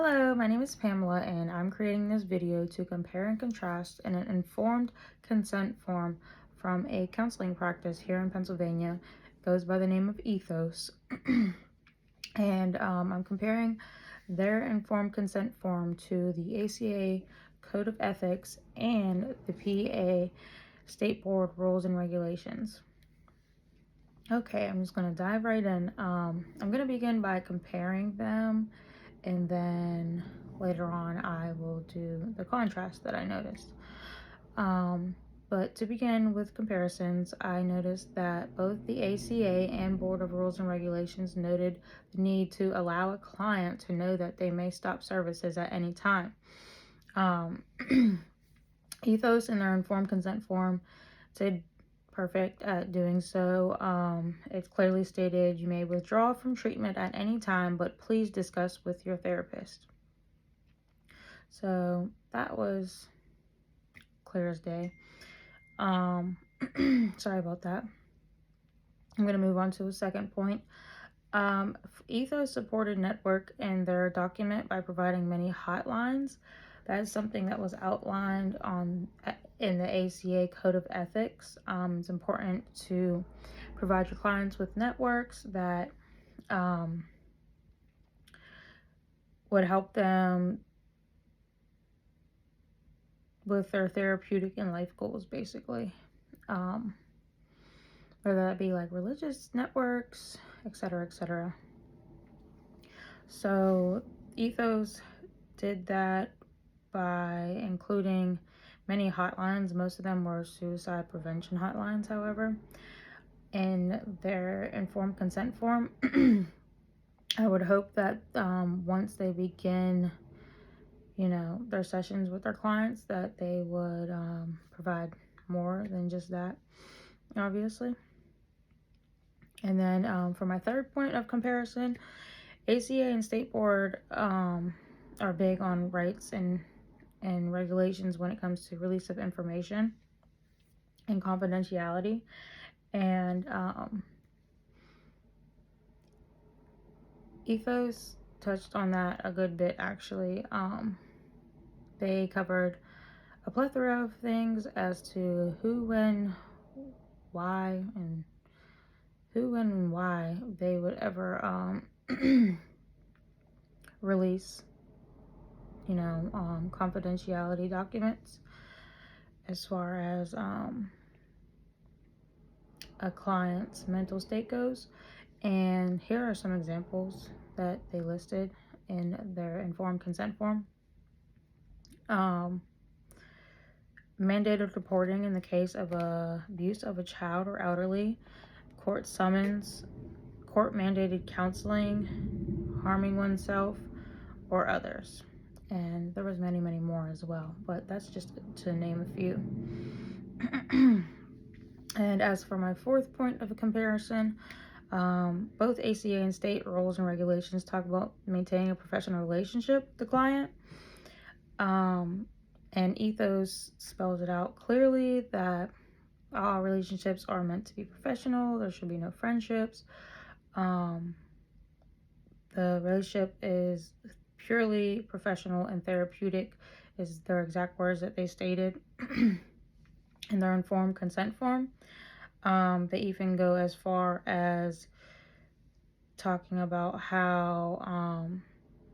Hello, my name is Pamela and I'm creating this video to compare and contrast an informed consent form from a counseling practice here in Pennsylvania. It goes by the name of Ethos. And I'm comparing their informed consent form to the ACA Code of Ethics and the PA State Board Rules and Regulations. Okay, I'm just going to dive right in. I'm going to begin by comparing them, and then later on I will do the contrast that I noticed. But to begin with comparisons, I noticed that both the ACA and Board of Rules and Regulations noted the need to allow a client to know that they may stop services at any time. Ethos in their informed consent form did perfect at doing so. It's clearly stated you may withdraw from treatment at any time, but please discuss with your therapist. So that was clear as day. Sorry about that. I'm going to move on to a second point. Ethos supported network in their document by providing many hotlines. That is something that was outlined in the ACA Code of Ethics. It's important to provide your clients with networks that would help them with their therapeutic and life goals, basically. Whether that be like religious networks, etc., etc. So Ethos did that by including many hotlines. Most of them were suicide prevention hotlines, however. In their informed consent form, I would hope that once they begin, their sessions with their clients, that they would provide more than just that, obviously. And then for my third point of comparison, ACA and State Board are big on rights and regulations when it comes to release of information and confidentiality. And Ethos touched on that a good bit, actually. They covered a plethora of things as to who, when, why, and why they would ever release, confidentiality documents as far as a client's mental state goes. And here are some examples that they listed in their informed consent form. Mandated reporting in the case of abuse of a child or elderly, court summons, court mandated counseling, harming oneself or others. And there was many, many more as well, but that's just to name a few. And as for my fourth point of a comparison, both ACA and state rules and regulations talk about maintaining a professional relationship with the client. And Ethos spells it out clearly that all relationships are meant to be professional. There should be no friendships. The relationship is purely professional and therapeutic, is their exact words that they stated in their informed consent form. They even go as far as talking about how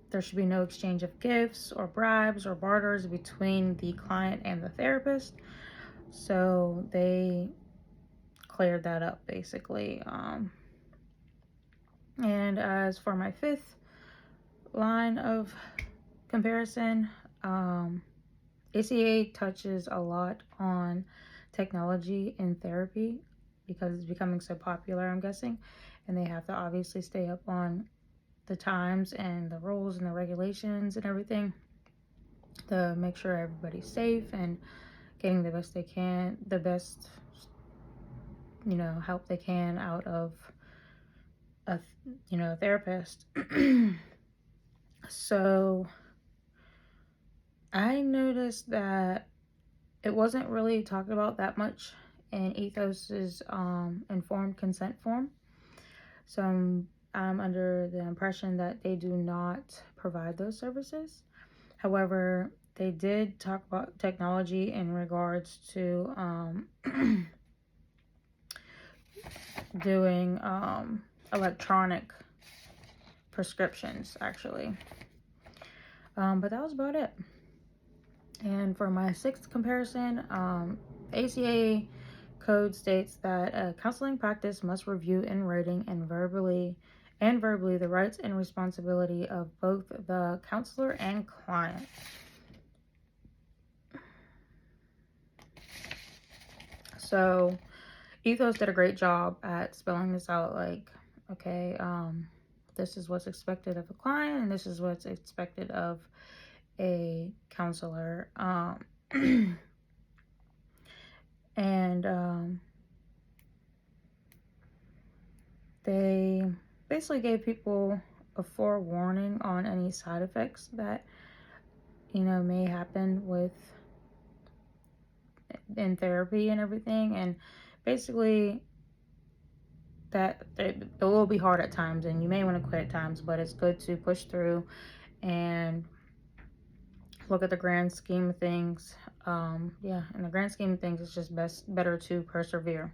there should be no exchange of gifts or bribes or barters between the client and the therapist. So they cleared that up, basically. And as for my fifth line of comparison, ACA touches a lot on technology in therapy because it's becoming so popular, I'm guessing, and they have to obviously stay up on the times and the rules and the regulations and everything to make sure everybody's safe and getting the best help they can out of a therapist. So I noticed that it wasn't really talked about that much in Ethos's informed consent form. So I'm under the impression that they do not provide those services. However, they did talk about technology in regards to doing electronic prescriptions, actually. But that was about it. And for my sixth comparison, ACA code states that a counseling practice must review in writing and verbally the rights and responsibility of both the counselor and client. So Ethos did a great job at spelling this out, like, okay, this is what's expected of a client and this is what's expected of a counselor. And they basically gave people a forewarning on any side effects that, may happen in therapy and everything. And basically that it will be hard at times and you may want to quit at times, but it's good to push through and look at the grand scheme of things. In the grand scheme of things, it's just better to persevere.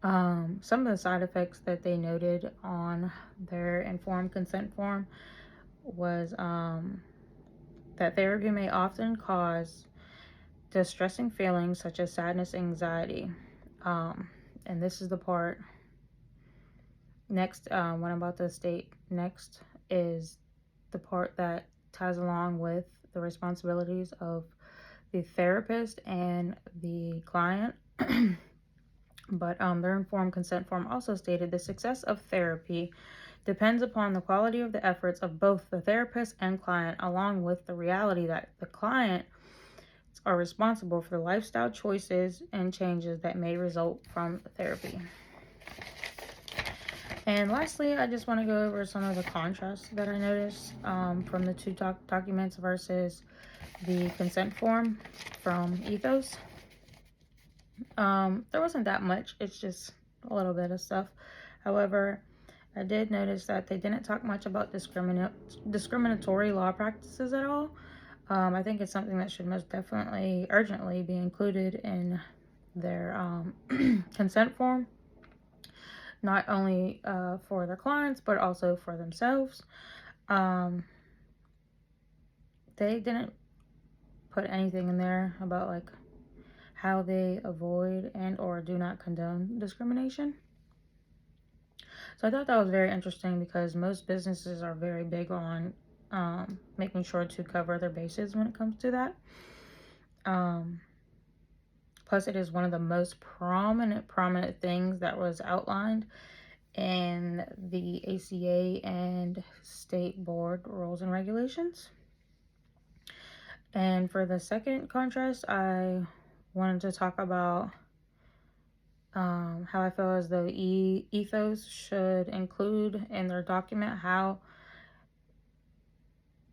Some of the side effects that they noted on their informed consent form was that therapy may often cause distressing feelings such as sadness, anxiety. And this is the part next, what I'm about to state next is the part that ties along with the responsibilities of the therapist and the client. But their informed consent form also stated the success of therapy depends upon the quality of the efforts of both the therapist and client, along with the reality that the client are responsible for the lifestyle choices and changes that may result from therapy. And lastly, I just want to go over some of the contrasts that I noticed from the two documents versus the consent form from Ethos. There wasn't that much. It's just a little bit of stuff. However, I did notice that they didn't talk much about discriminatory law practices at all. I think it's something that should most definitely, urgently be included in their consent form. Not only for their clients, but also for themselves. They didn't put anything in there about like how they avoid and or do not condone discrimination. So I thought that was very interesting because most businesses are very big on making sure to cover their bases when it comes to that. Plus, it is one of the most prominent things that was outlined in the ACA and state board rules and regulations. And for the second contrast, I wanted to talk about how I feel as though Ethos should include in their document how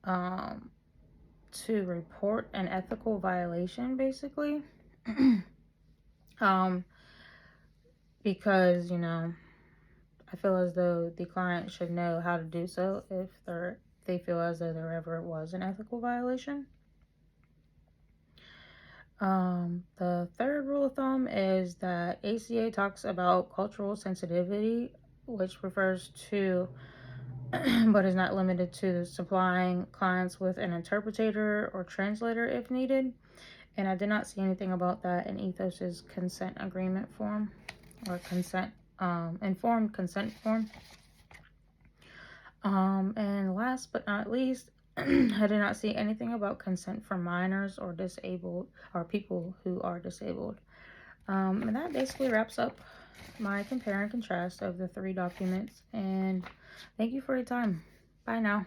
to report an ethical violation, basically. Because, I feel as though the client should know how to do so if they feel as though there ever was an ethical violation. The third rule of thumb is that ACA talks about cultural sensitivity, which refers to, but is not limited to, supplying clients with an interpreter or translator if needed. And I did not see anything about that in Ethos's consent agreement form or informed consent form. And last but not least, I did not see anything about consent for minors or disabled or people who are disabled. And that basically wraps up my compare and contrast of the three documents. And thank you for your time. Bye now.